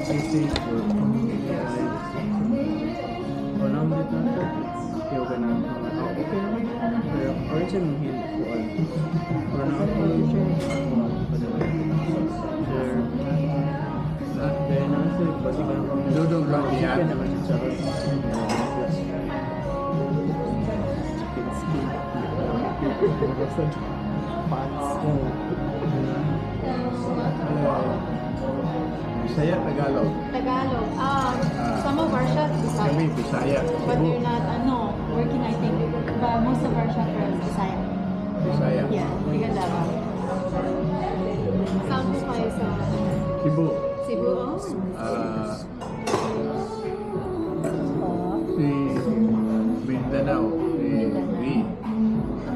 Sisig or walang dito na kaya ganun. Okay naman. Pero origin mo hindi ko alam. Wala na ako origin. Sure. Dahil na kasi pati ka naman. Dudong lang yan. Chicken naman siya charot. Chicken skin. Pants. Bisaya, Tagalog. Tagalog. Some of our chefs Bisaya. Kami, Bisaya. But Cebu. you're not, working, I think. But most of our chefs are Bisaya. Bisaya. Yeah, because Davao. Saan po kayo sa Cebu. Cebu? Oh? Si Mindanao. Si Vi.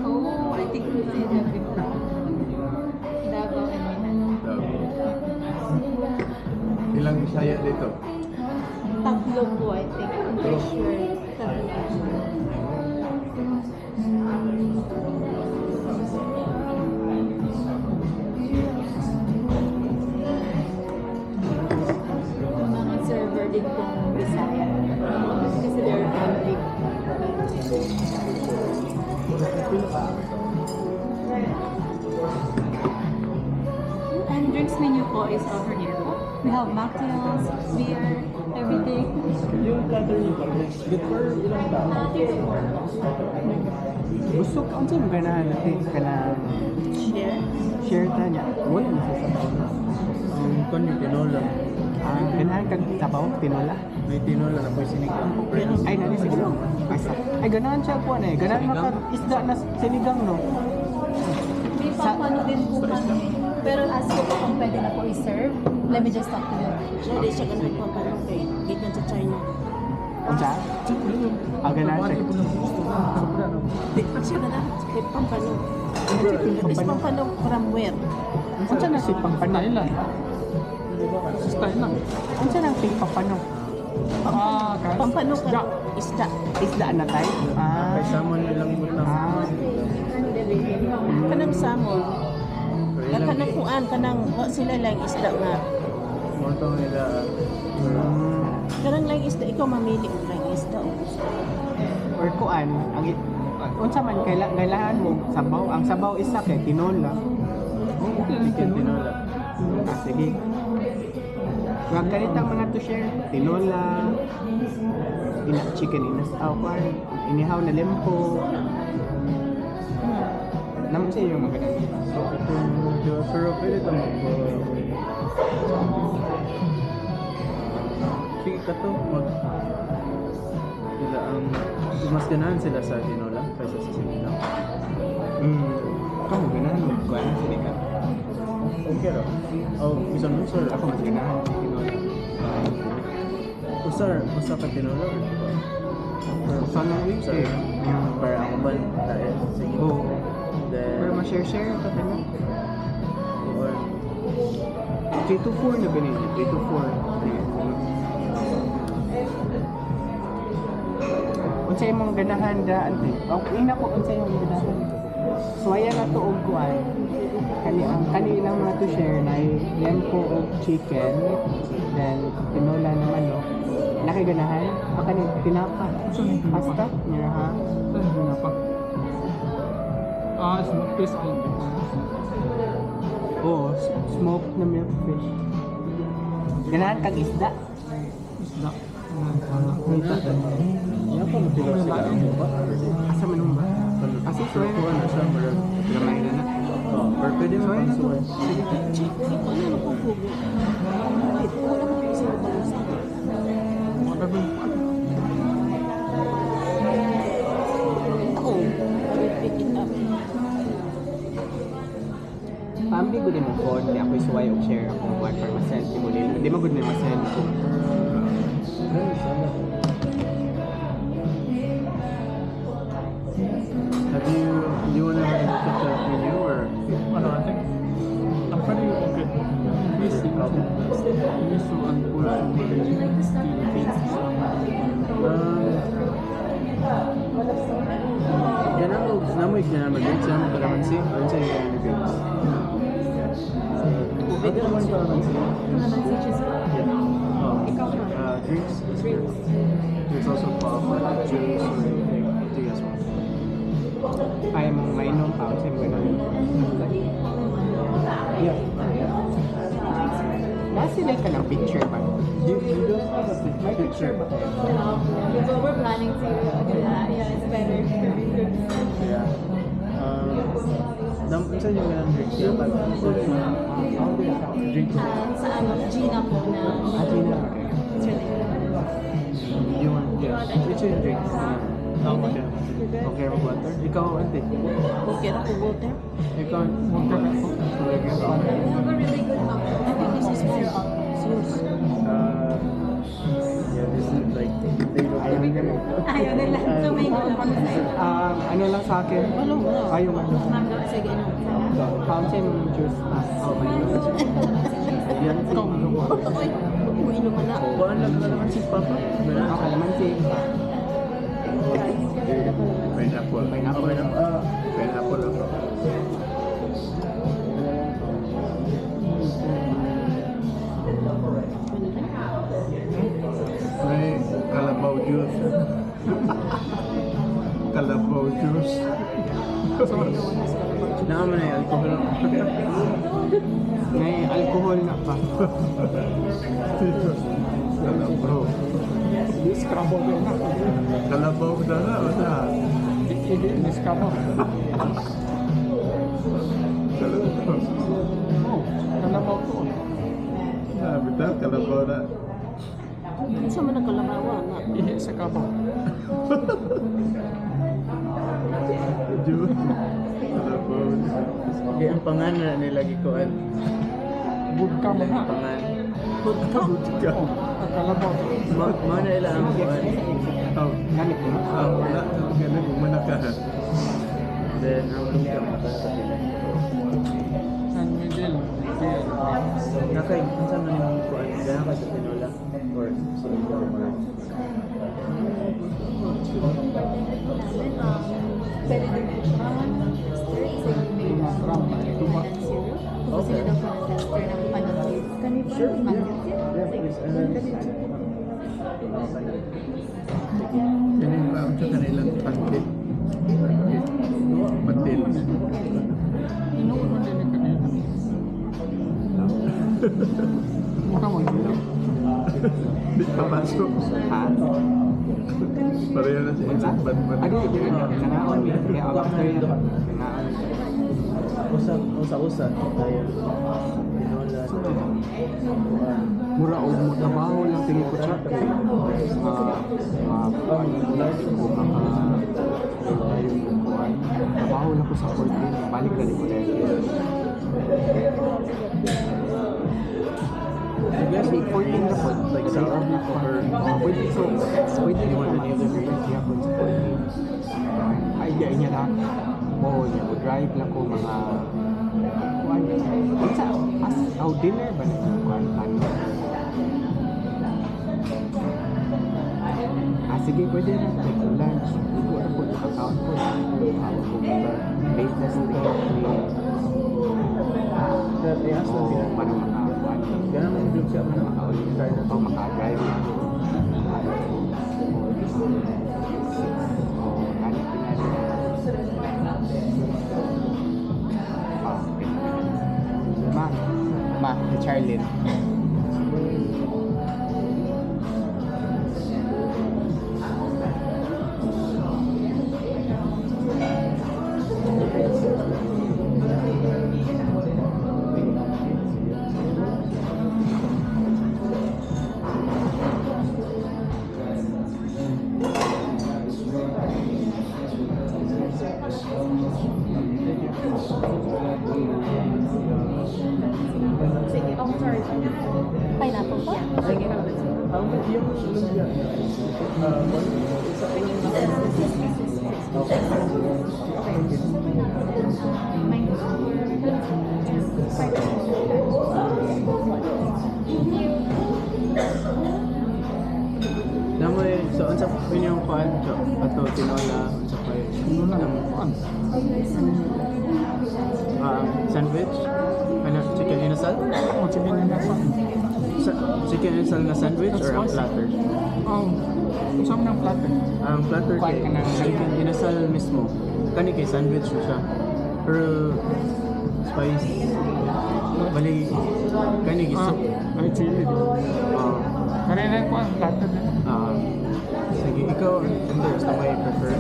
Oh, I think we did that before. Davao and Mindanao. Ilang Bisaya dito? Tatlo po, I think. I'm pretty sure. Tatlo. Mga server din pong Bisaya. Kasi they're family. And drinks menu po is over here po. We have mocktails, beer, everything. Yung catering ko, before ilang tao? 34. Gusto ko, ang saan ganahan natin ka na Share. share ta niya. Wala na sa sabaw. Ang kon yung tinola. Ganahan kang sabaw, tinola. May tinola na po sinigang ko. Ay, nani siguro. Ay, ganahan siya po eh. Ganahan maka isda na sinigang, no? May pampano din po kami. Pero ask ko po kung pwede na po i-serve. Let me just talk to you. Siya di siya ganun po parang kay gikan sa China. Ang siya? Ang ganahan siya. Di pa siya ganun kay Pampano. Is Pampano from where? Ang siya na si Pampano? Thailand. Sa Thailand. Ang siya na si Pampano? Pampano ka isda. Isda na tayo? Kay salmon nilang butang. Kanang salmon. Kanang kuan kanang wa sila lang isda nga. Montong nila. Kanang lang isda ikaw mamili og lang isda. Or kuan, unsa man kailangan mo sabaw. Ang sabaw isa kay tinola. Chicken tinola. Sige. Wag ganitang mga to share. Tinola, chicken inasaw kwan, inihaw na lempo. Naman sa iyo mga ganito. Pero pwede ito sige ka to. Sila ang mas ganahan sila sa tinola kaysa sa sinigang. Kamu ganahan mo kuan sa sinigang. Okay ra. Oh, isang mo sir. Ako mas ganahan sa tinola. Usa ka tinola. Sana week Sir, eh. para ako ba tayo? Sige. Oo. Then, Pero ma-share ka pala. or 3 to 4 na ganun. 3 to 4. Unsa imong ganahan daan te? Ina ko unsa imong ganahan. Suwaya na to og kuan. Kani ilang mga to share na lempo og chicken, then tinola na manok. Nakiganahan? O kani tinapa? Pasta? Niya ha? Tinapa. Smoke fish. Oo, smoke na milk fish. Ganahan kag isda? Isda. Yan pa matilo sila ang ba? Asa manong ba? Kasi suwaya Kuha na. na siya, marag. Gamay na na. Or pwede mo pang suway. Ito na ko pugo. Ito wala ko sa balance. Ako, pick it up. Pambi ko din mo phone, di ako isuway og share akong kuan para ma-send mo nila. Di mo gud may ma-send ko. Have you wanna look at the menu or? I think I'm pretty good. Miso and ganang og namoy ganang mag-date sa mga kalamansi. Ano sa yung ingredients? Big Ano naman sa kalamansi? Calamansi cheese po. Yeah. Ikaw na. Drinks. Drinks. There's also coffee, juice, or anything. Do you guys want? Ayaw mong mainom pa. Kasi mo mainom. Yeah. Nasa ka ng picture ba? You don't have a May picture ba? So we're planning to do that. Yeah, it's better. Yeah. Saan yung ganang drinks? Dapat drinks. Sa ano, Gina po na. Gina. It's really good. You want? Yeah. It's yung drinks. Okay. Okay, water. Ikaw, ante. Okay, ako water. Ikaw, water na po. So, like, We have a really good cocktail. I think this is my sauce. yeah, this is like, they don't Ayaw nila. Ayaw nila. So may gulang po sa'yo. Ano lang sa akin? Wala, wala. Ayaw ano. Sige, no. Fountain juice. Oh my God. Yan, ikaw, ano mo? Okay. Uminom ka na. Kuhaan lang ka naman si Papa. Ang kalamansi. Pineapple. Pineapple. Pineapple ako. May kalabaw juice. Kalabaw juice. Naman na yung alcohol. May alcohol na pa. Kalabaw. Scrabble din na. Kalabaw na na. Wala. Hindi scrabble. Kalabaw. Oh, kalabaw to. Bitaw, kalabaw na. Isa mo nagkalabawa nga. Ihi sa kabaw. Juice. Kalabaw. Okay, ang pangan na nilagi ko at Vodka mo na. pangan. Vodka. Ang kalabaw. Mana ila ang kuhan. Oh, Ganit mo na. wala. Ganun, umanakahan. Then, ang lumpia makasapila. San Miguel. Nakay, kung saan man yung kuhan, gano'n ka sa tinola? Or sinigaw mo? Pwede din po siya. Tester, isa yung may Tapos sila daw po ng tester ng panikid. Kami ba? Sure, yeah. Panikid? Yeah, please. Pinipam sa kanilang pantit. Patil. Inuun mo din ang kanila. Mukha mo yun. Di papasok. Ha? Pareho na si Instant Batman. Adi, kanaon. Kaya after yan. Kanaon. Usa-usa. Tayo. Tinola. Mura o mo trabaho lang tingin ko siya. Trabaho lang ko sa 14. Balik na ko lang. Yes, Kasi 14 na po. like sa army ko or Pwede so. Pwede ko man yung liberty ako sa 14. Ay, niya na. Oo, niya. Drive lang ko mga kuwan. Isa, as dinner ba na kuwan? Sige, pwede na. Take lunch. Hindi ko na po nakakount ko. Ako po ba? Latest thing. Oo, para makakuan. gano'n man yung siya mo na Makaulit tayo na makadrive. Oo, ganit Ma, ni Charlene. Sige, oh sorry. Pineapple pa? Sige. yung lumpia. Namoy, so unsa inyong kuan so ato tinola unsa pa Ano na lang kuan? sandwich ano chicken inasal Oo, sige na nasa. chicken insal na sandwich or ang platter? Gusto mo ng platter? Ang platter Kuwan kay ka ng- chicken inasal mismo. Kani kay sandwich mo siya. Pero spice bali kani giso. Ay, chili. Ah, Karena ko ang platter na. sige, ikaw hindi basta may prefer.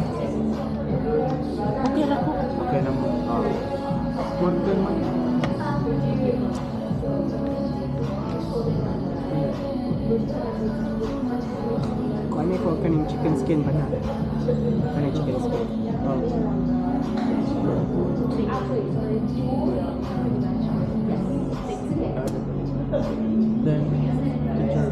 Okay ra ko. Okay na mo. Order man. Kani ko kaning chicken skin ba na? Kaning chicken skin. Then teacher.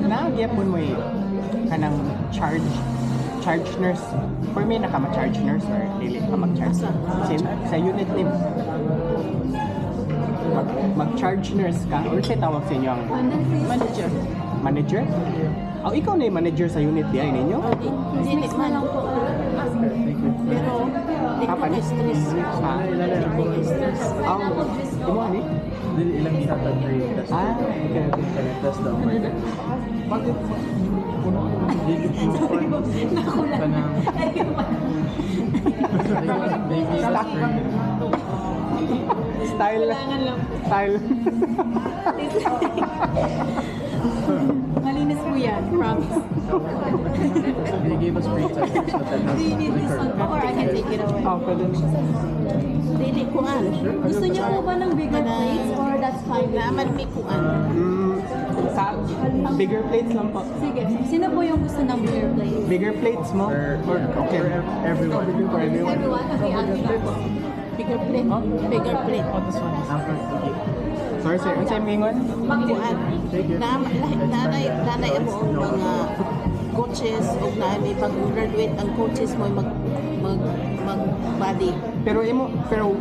Nagyapon mo kanang charge nurse. For me, naka ma-charge nurse or dili ka mag-charge? Sa unit name. Mag-charge nurse ka or siya tawag sa inyo ang Manager. manager? Oh, ikaw na yung manager sa unit diyan ninyo? Dili man lang po. Pero di ko Kapan? stress. Ha? Stress. Imo ani? Dili ilang isa grade. Okay. Test daw. Bakit? Dili ko kanang baby Style. Kailangan lang. Style. Malinis po yan, promise. They gave us free testers but that has Do you need this liquor. one or I can take it away? Oh, pwede na. Dili kuan. Gusto niyo po ba ng bigger plates or that's fine? Naman mi kuan. Sa bigger plates lang po. Sige, sino po yung gusto ng bigger plates? Bigger plates mo? For Okay. everyone. For everyone. Everyone, okay, I'll do that. Bigger plate. Bigger plate. Sorry sir, ang sa'yo mingon? Kuan. Nanay mo ang mga coaches o na may pag-graduate ang coaches mo mag body. Pero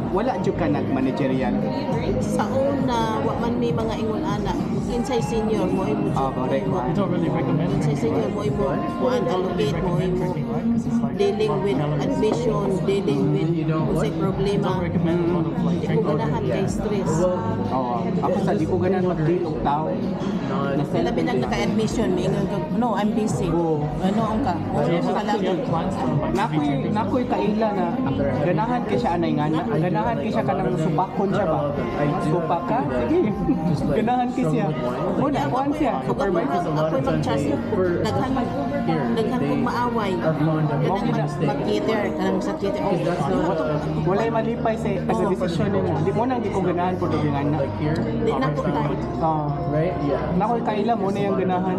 wala jud ka nag-managerial. Sa una, wa man may mga ingon ana. Insay senior mo imo. Correct. Insay senior mo imo kuan allocate mo imo dealing with admission, dealing with unsay problema. Di ko ganahan kay stress. Oo. Ako sa di ko ganan mag-deal og tao. Kaya labi nagka-admission, may ingon ka, no, I'm busy. Oo. Ano ang ka? Ano ka lagi? Nakoy kaila na ganahan kay siya anay nga ganahan kay siya kanang supakon siya ba? Supak ka? Sige. Ganahan kay siya. Muna kuan siya. Supervisor. Ako'y mag-chat. Daghan kong maaway. Daghan mag-cater. Kanang sa cater. Walay malipay sa taga-desisyon nimo. Di mo nang di ko ganahan po doon nga na. Di na ko tayo. Right? Yeah. Nakoy kaila mo na yung ganahan.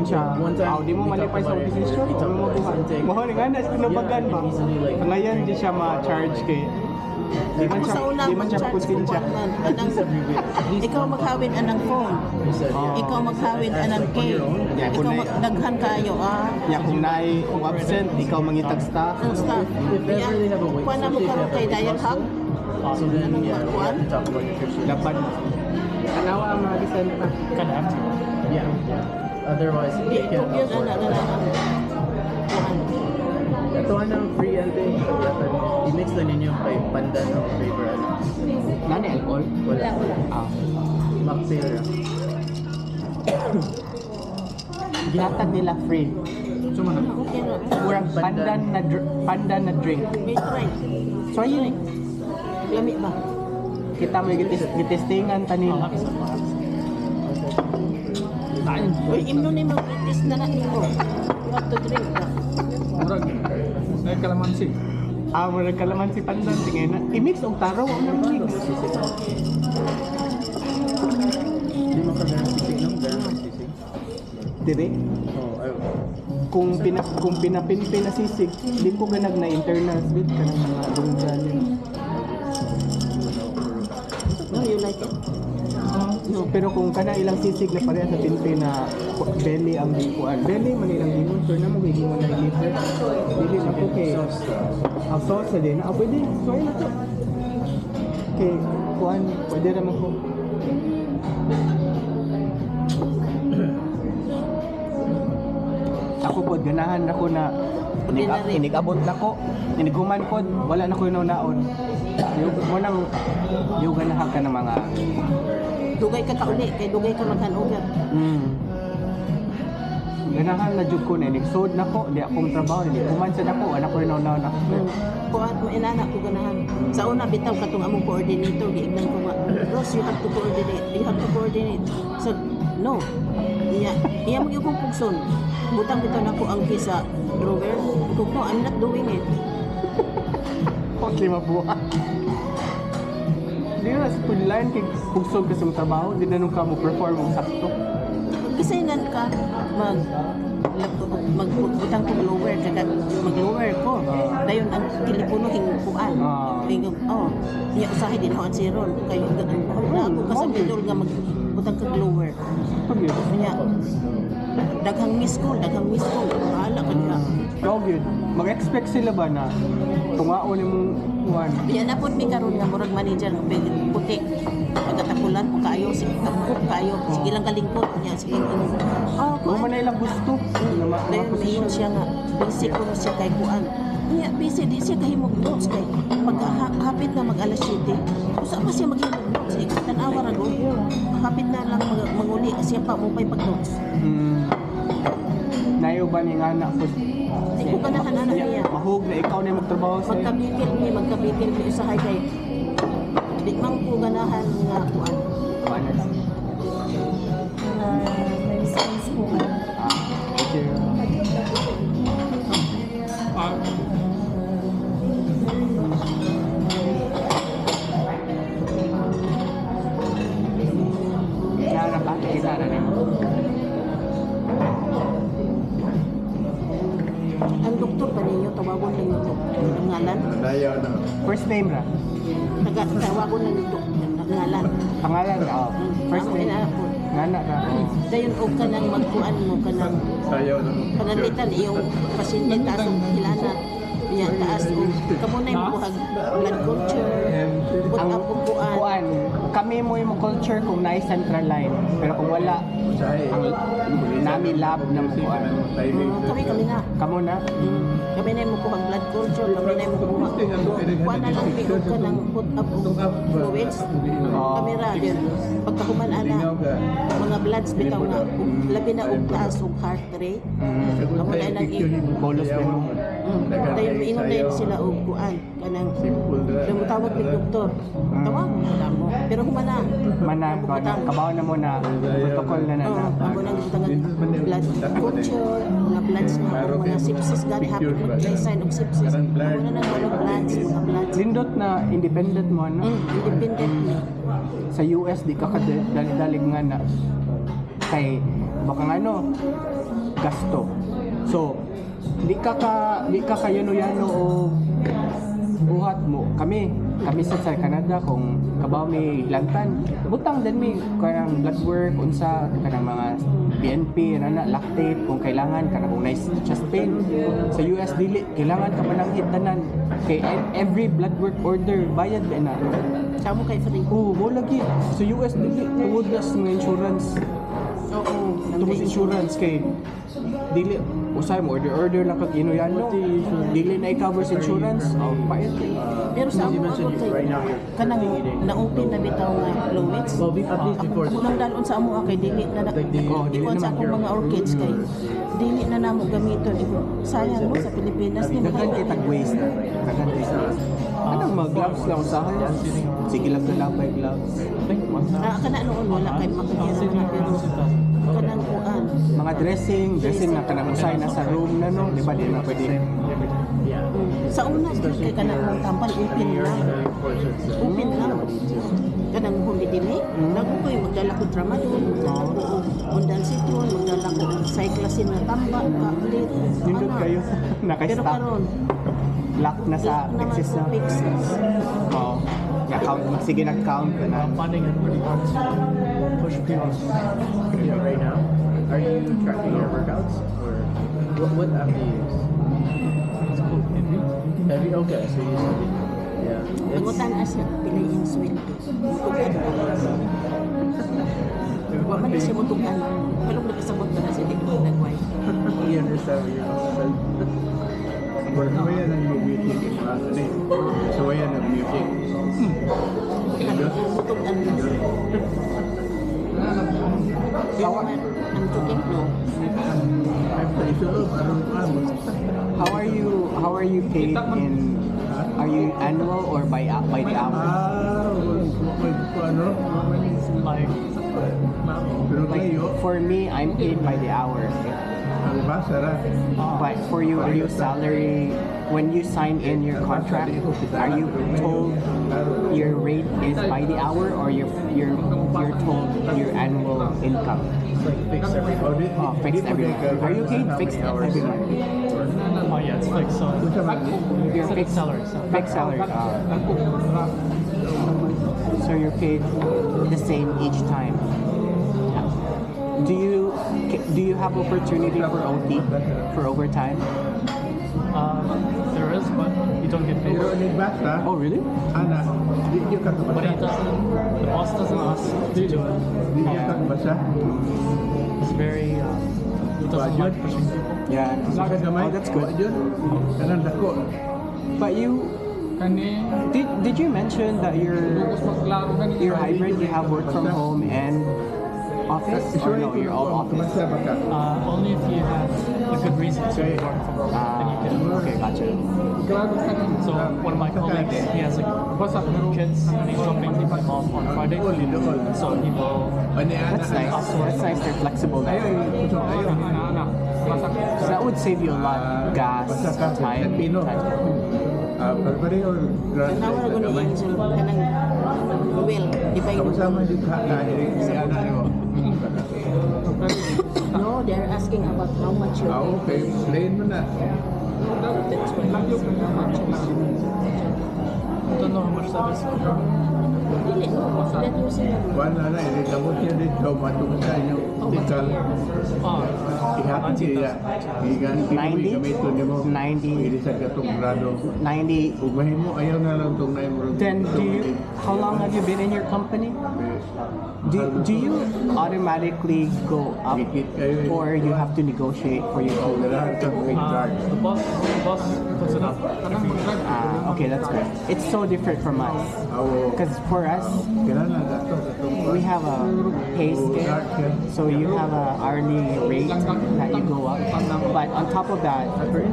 Siya, di mo malipay sa desisyon. Di mo buhat. Mahal nga na, tinubagan ba? Ngayon di siya ma-charge kay di man Ako sa una, siya mag-charge ko magkunsensya. man. Ikaw maghawid anang phone. Ikaw maghawid anang cake. Yeah, Ikaw kung daghan kayo. Ya kung naay kung absent, ikaw mangitag staff. Ang staff. Kuha na mo karon kay Diet Hub. So then, yeah, we have to talk about nutrition. Dapat tanawa ang mga bisenta. Yeah. Otherwise, Di you ko can't yun afford ana it. Kuan. Ito ang free ante. I-mix na ninyo kay pandan o flavor. Nani alcohol? Wala. Ah. Bacteria. Ginatag nila free. Okay na. Murag pandan na drink. May try. So ayun, Lami ba? kita may gitestingan tanila. Uy, imno ni mga British na na nimo. You have to drink na. Murag kalaman si pandan tingin na. I-mix og taro ang mix. Hindi mo ka meron sisig no? Meron sisig. Dire. Oh, ay. Kung pinapinpin na sisig, di ko ganag na internal sweet ka ng mga dunggan. you like it? No. Pero kung kana ilang sisig na pareha sa tinti na belly ang bikuan. Belly man ilang gingon, pero na mo gigingon na liver. Dili na ko kay ang sauce na din. Pwede, sorry na to. Kay kuan, pwede naman ko. Ako po, ganahan ako na inigabot na ko, iniguman ko, wala na ko yung naon. Yung mo nang yung ganahan ka ng mga Dugay ka kauli, kay dugay ka maghanugan. Ganahan na jud ko na inisod na ko, di akong trabaho, di kuman sa nako, wala ko yung naon ako. Kuan mo inana ko ganahan. Sa una bitaw katong among coordinator giingnan ko nga, Ross, you have to coordinate. You have to coordinate. So no. Iya mo yung pugson. Butang bitaw nako ang kisa drawer. Kung no, I'm not doing it. Okay, mabuha. Di na sa pudlayan kay pugsog ka sa trabaho, di na nung ka mo perform ang sakto. Kasi nan ka magbutang ko lower kaya mag-lower ko. Dayon ang telepono hingkuan. Iya usahay din ho ang siron kay ako ka sa middle nga magbutang kag lower. Okay. Kanya daghang miss call. Bahala ka na. Ikaw yun, mag-expect sila ba na tungaon yung kuhan? Yan na po mi karon nga murag manager ng puti. Pagkatapulan po kayo, sige lang kalingkot niya, sige ano. Kung man na ilang gusto. Dayon mayon siya nga, busy ko na siya kay kuan. Niya, busy di siya kahimog notes kay hapit na mag-alas 7. Usa pa siya maghimog notes, tanawa ra go. Hapit na lang manguli siya pa mo pay pag-notes. Nayo ba ni nga anak ko? Di ko ganahan anak niya. Mahog na ikaw na yung magtrabaho sa Magkabikil mi usahay kay di man ko ganahan nga kuan. Paano lang? May response po. Thank you. Kaya ba? Kita na rin. Ang doktor pa ninyo tawagon lang nito. Ang ngalan. First name ra? Tawagon lang nito. Ang ngalan. Pangalan ra? First Ako name? inaap po. Ngana ra? Dayon og kanang magkuan mo kanang panalitan iyong pasyente taas og hilana. Yan taas og kamo na yung buhag blood culture. But Ang ang kuan. kuan, kami mo yung culture kung na central line. Pero kung wala, ang nami lab ng kuan. Kami na. Kamo na? Kami na yung kuhang blood culture, kami na yung kuha. Kuha na lang piog ka ng put up fluids. Kami ra din. Pagkahuman ana, mga bloods bitaw na, labi na og taas og heart rate. Amo na lang Bolos din mo. Dayon ingon na sila og kuan kanang lumutawag ni doktor. Tawag mo na mo. Pero humana. Mana, kabaw na mo na protocol na na. Amo nang gitangan blood culture, mga bloods na mga sepsis gani hapon may sign of sepsis. Amo na nang mga bloods. Lindot na independent mo, no? Independent ni. Sa US, di ka dalig nga na. Kay, baka nga no, gasto. So, di ka yano-yano o buhat mo. Kami sa Canada, kung kabaw may lantan, butang din may kanang blood work, unsa, kanang mga PNP, lactate, kung kailangan, kanang kung nice chest pain. Sa US, dili, kailangan ka man ang hitanan. Kay every blood work order, bayad na. Samo kay free. Mo lagi. Sa US, dili, tungod na sa mga insurance. Oo. Tungod sa insurance, kay dili, usay mo, order lang kag ino-yano. Dili na i-cover sa insurance. Payat kayo. Pero sa ako kay kanang na-open na bitaw nga fluids. Ako nang dalon sa amo kay dili na dili ikuan sa akong mga orchids kay dili na namo gamiton. Sayang no sa Pilipinas ni Daghan kay tag-waste. Daghan kay sa anong mga gloves lang usahay. Sige lang nalapay gloves. Kana noon wala kay makakira na pero kanang kuan. Mga dressing na kanang usay na sa room na no, di ba di na pwede. Sa una kay kanang mong tampal open lang. Open lang. Kanang humidini, nago ko yung magdala ko tramadol, magdala ko undan citron, magdala ko cyclasin na tamba, kaplit. Nindot kayo Pero naka-stop. karon Lock na sa naman excess sa na. fixes. Oo. count, sige nag-count na. I'm finding it really hard to push people. Yeah, right now. Are you tracking your workouts or what app do you use? It's cool. Heavy. Heavy. Okay, so you use Heavy. Yeah. Pangutan siya pila yung sweldo. Mutugan na. Wa man siya mutugan. Pero nakasabot na siya dito nagway. You understand what you're saying? Suwayan ang music in class na eh. Suwayan ang music. Mutugan na siya. I'm talking no. I'm pretty sure How are you paid in, are you annual or by the hour? ano? Like, Pero Like tayo, for me, I'm paid by the hour. ang basa na. But for you, are you salary, when you sign in your contract, are you told your rate is by the hour or you're told your annual income? It's like fixed every month. Oh, fixed every month. Are you paid fixed every month? oh yeah, it's fixed. So You're fixed salary. So Fixed salary. So you're paid the same each time. Do you have opportunity for OT, for overtime? there is, but you don't get paid. Pero nagbasa, Oh, really? ana, di nyo But he kakabasa. doesn't. The boss doesn't ask to do it. Di nyo kakabasa. He's very. He doesn't like pushing people. Yeah. Nakagamay. Oh, that's good. Yun. Kanang dako. But did you mention that you're hybrid? You have work from home and office, or no? You're all office. Kumasa ba ka? Only if you have a good reason to work from home, then you can. Okay, gotcha. So one of my colleagues, he has like kids, and he's dropping them off on Friday. So he will. That's nice. That's nice. They're flexible. Ayaw, kusog ayaw. So that would save you a lot, gas, Basta ka, time. Pino. Pare or grand Kanawar ko gamay. niya sa kanang well, di ba yung Kasama din ka na, si anak niyo. no, they're asking about how much you're Ah, okay. Plain mo na. That's why how much I don't know how much that is. Dili, that you say Kuan na na, hindi ka mo siya dito, matungkol sa inyo. Tikal. Oh, Ihapon siya. Higan, 90? gamiton niyo mo. 90. Hindi sa katong grado. 90. Ug mahimo, ayaw na lang itong naimuro. Then how long have you been in your company? Do you automatically go up or you have to negotiate for your own? Lahat kang green card. the boss puts it up every week. Okay, that's good. It's so different from us. Awo. Because for us, Kailangan na ito. we have a pay scale, so you have a hourly rate that you go up. But on top of that,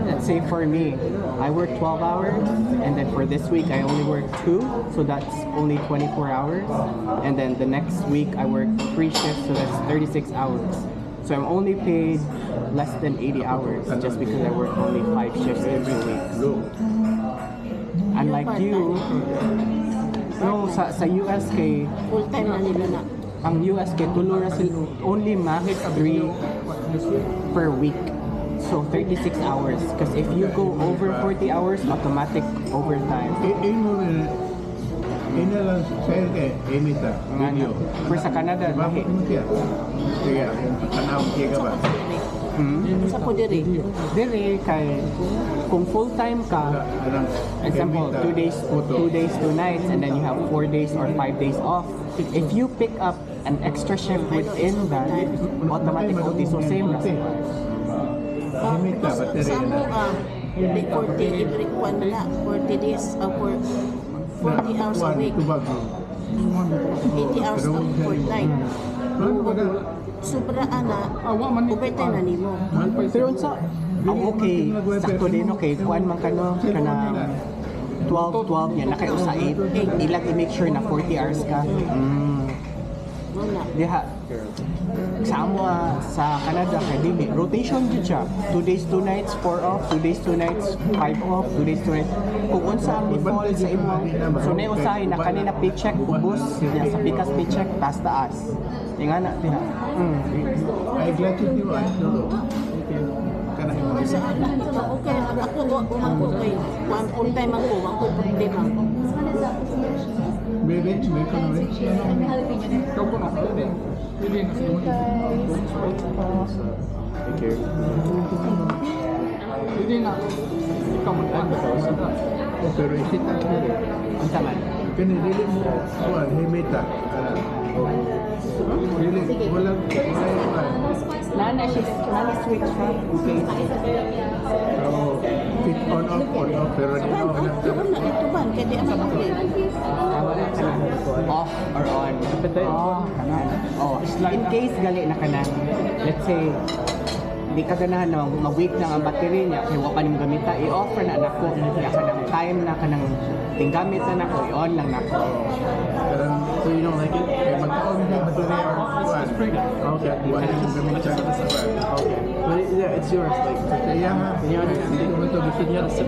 let's say for me, I work 12 hours, and then for this week I only work 2, so that's only 24 hours. And then the next week I work 3 shifts, so that's 36 hours. So I'm only paid less than 80 hours just because I work only 5 shifts in 2 weeks. Low. Unlike you, no, sa US kay full time na nila na. ang US kay tulo ra sila only max 3 per week. So 36 hours. Because if you go over 40 hours, automatic overtime. Ino na, ino lang sa'yo kay Emita. Video. For sa Canada, Diba lahi. mo siya? Sige, tanawag siya ka ba? Sa po diri. Dire kay kung full time ka, example, 2 days, 2 days, 2 nights, and then you have 4 days or 5 days off. If you pick up an extra shift within that, automatic OT. So same na sila. Emita, battery Sa na. mo, 40 every one na 40 days for 40 hours a week. Tubag. 80 hours a fortnight. Ano ba na? Sobra ana, overtime na nimo. Pero unsa ang okay, sakto din okay, kuan man kano kana 12 niya na kayo sa 8. Ilang i-make sure na 40 hours ka. Wala. Diha sa amo sa Canada kay dili rotation gyud siya. 2 days 2 nights 4 off, 2 days 2 nights 5 off, 2 days 2 nights. Kung unsa ang default sa imo, so na usahay na kanina paycheck ubos niya sa pikas paycheck taas. Ingana diha. Ay, glad you do. Ay, tulo. Kana imo. Sa okay, ako go ko man ko kay one full time ako, ang ko problema. Baby, may ka na rin. Jalapeno. Ikaw po na. Pwede na sa mga. So, take care. Pwede na. Ikaw magpanda ka. Oh, pero isita ko rin. Ang taman. Kani dili mo kuan himita. Dili walang kuan. Nana switch siya. Okay. Oh, fit on off pero di Ban, na wala. doon na ito ban. Kaya di anak ko rin. Off or on? Oh, in case gali na ka na, let's say, di ka ganahan na mag-weak na ang battery niya, kaya wala pa niyong gamita, i-offer na nako. Kaya ka ng time na ka ng tinggamit na nako, i-on lang nako. Pero So you don't like it? kay mag-on ka battery or kuan. Okay. Wala yung gamit sa kuan. Okay. But yeah, it's yours. Like, Kaya ha, can you understand? hindi ko man to gusto niya sa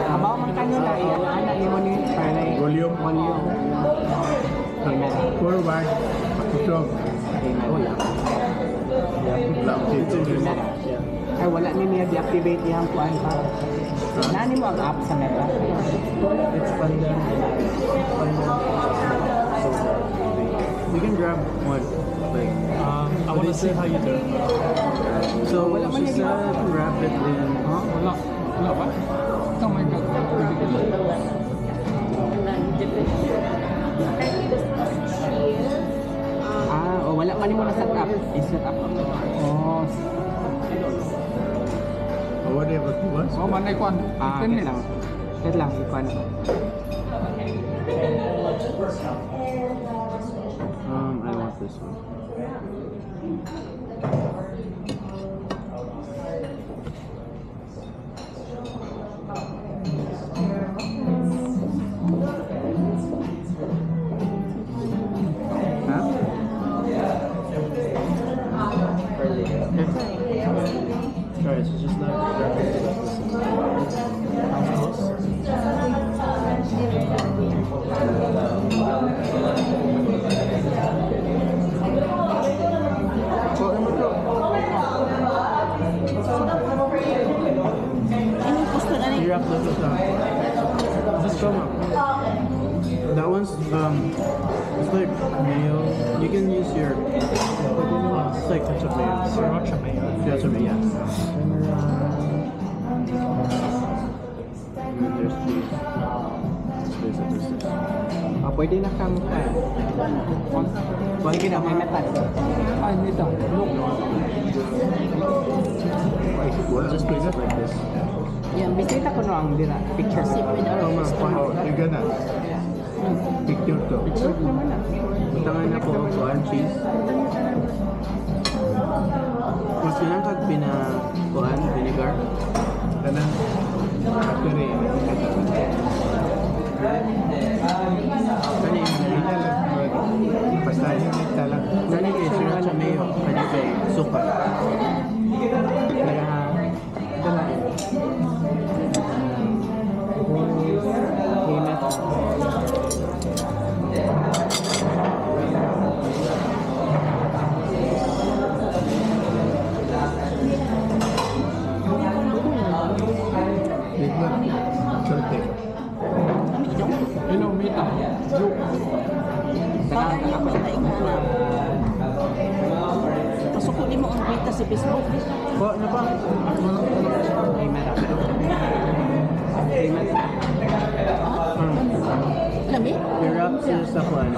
Abaw man ka nila, i-ana ni mo ni para na volume. volume. Amen. Forward, stop. Amen. Lang dito. Yeah. Ay, wala ni niya deactivate yung kuan pa. Nani mo ang app sa meta? It's Panda. We can grab one. Like, I want to see how you do it. so she said wrap it in. Wala. Wala ba? Oh my God. Ah, wala man mo na set up. I-set up. Oh, Whatever you want. Oh, manay kwan. ah, 10 wait minutes. lang. Wait lang, ikuan. I want this one. Huh? Try it. So just not. Anong gusto na rin? You wrap this up. Just come up. That one's it's like mayo. You can use your. It's like ketchup mayo. Sriracha mayo. Ketchup mayo. Yeah. And then there's cheese. There's this. Ah, pwede na kang kuan. Pwede na may meta. Ay, nito. Look. Just place it like this. Yan, bisita ko no ang dira picture. Kasi pwede Oh, ako. Oh, you gonna picture to. Picture naman na. Tangan na po ako ang cheese. Mas kinangkag kuan vinegar. Kanang battery. Kani Basta himita lang. kani kay sriracha mayo. Kani kay suka. Kaya dala. Himata. Bigla. Solte. Kami dong. Hello, Mita. Look. Bakit niya ako na ingana? Pasuko ni mo ang kita sa Facebook. Po, ano pa? Himata. Himata. Lami? I-wrap siya sa kuan.